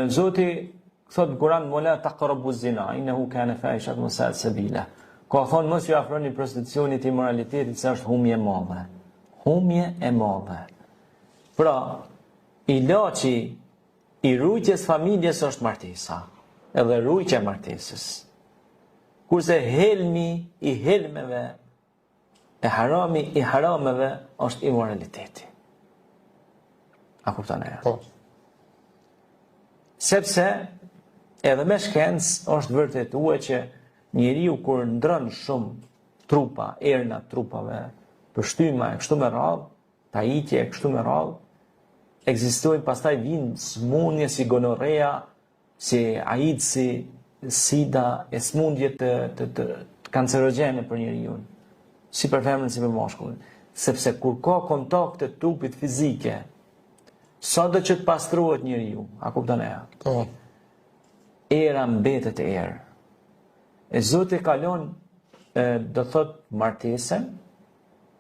Zoti thot në Kur'an mola taqrabu zina innahu kana fahishan wa sa'a sabila. Ka thonë mos ju afroni prostitucionit, immoralitetit, se është humje e madhe. Humje e madhe. Pra, ilaçi i rujtjes familjes është martesa, edhe rujtja e martesës. Kurse helmi i helmeve, e harami i harameve është immoraliteti. A kupton e? Po. Sepse edhe me shkencë është vërtetuar që njeriu kur ndron shumë trupa, erna trupave, përshtyma e kështu me radhë, pajitje e kështu me radhë, ekzistojnë pastaj vinë smundje si gonorrea, si AIDS-i, sida, e smundje të kancerogjene për njeriu, si për femrën si për mashkullin. Sepse kur ka kontakt të trupit fizike, sado që të pastrohet njeriu, a kupton e? Po. Era mbetet erë. E Zoti kalon, do thot, martesen,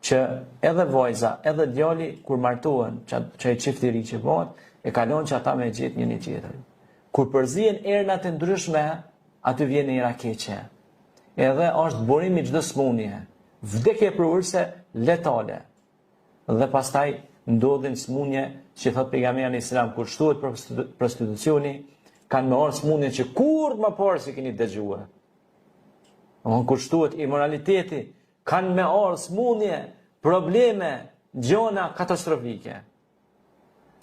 që edhe vajza, edhe djali, kur martohen, që e çifti ri që bëhet, e kalon që ata me gjetë njëri tjetrin. Kur përzihen ernat e ndryshme, aty vjen era keqe. Edhe është burimi çdo smundje, vdekje prurëse letale. Dhe pastaj ndodhin smundje që thot pejgamberi Islam, kur shtohet prostitucioni, kanë me orë smundje që kur më parë si keni dëgjuar. Kur shtohet immoraliteti, kanë me orë smundje, probleme, gjona katastrofike.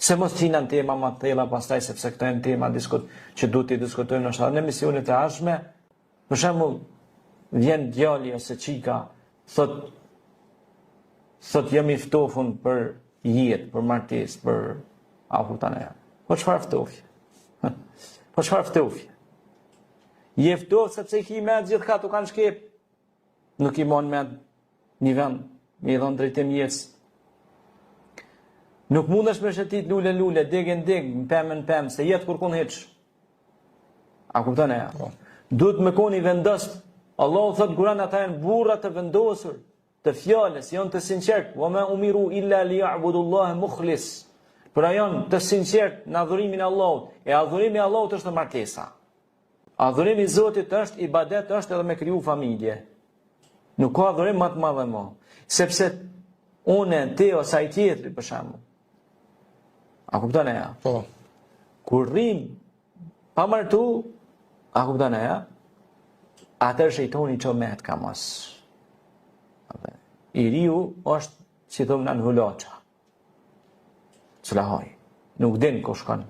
Se mos hinan tema më të thella pastaj, sepse këto janë tema që duhet të diskutojmë në emisionet e ardhshme. Për shembull, vjen djali ose çika, thot jam i ftofun për jetë, për martesë, për afutane. Po çfarë ftofje? Po çfarë ftofje? Je ftoft sepse i ki me gjithka tu kanë shkep. Nuk i mon me një vend, me i dhonë drejtim jetës. Nuk mundesh me shëtit lule, degen, në pemë, se jetë kur kun heq. A kupton e? Duhet me koni vendost. Allah thot Kur'an ata janë burra të vendosur, të fjales, janë të sinqert. Wa ma umiru illa liya'budullaha mukhlis. Pra janë të sinqert në adhurimin e Allahut. E adhurimi e Allahut është martesa. Adhurimi i Zotit është ibadet, është edhe me kriju familje. Nuk ka adhurim më të madh më. Sepse unë, ti ose ai tjetri për shembull. A kupton e? Po. Kur rrim pa martu, a kupton e? Atër shejtoni që me të kamos. I riu është, si thëmë në hulaqa. Cëla hoj. Nuk din ku shkon.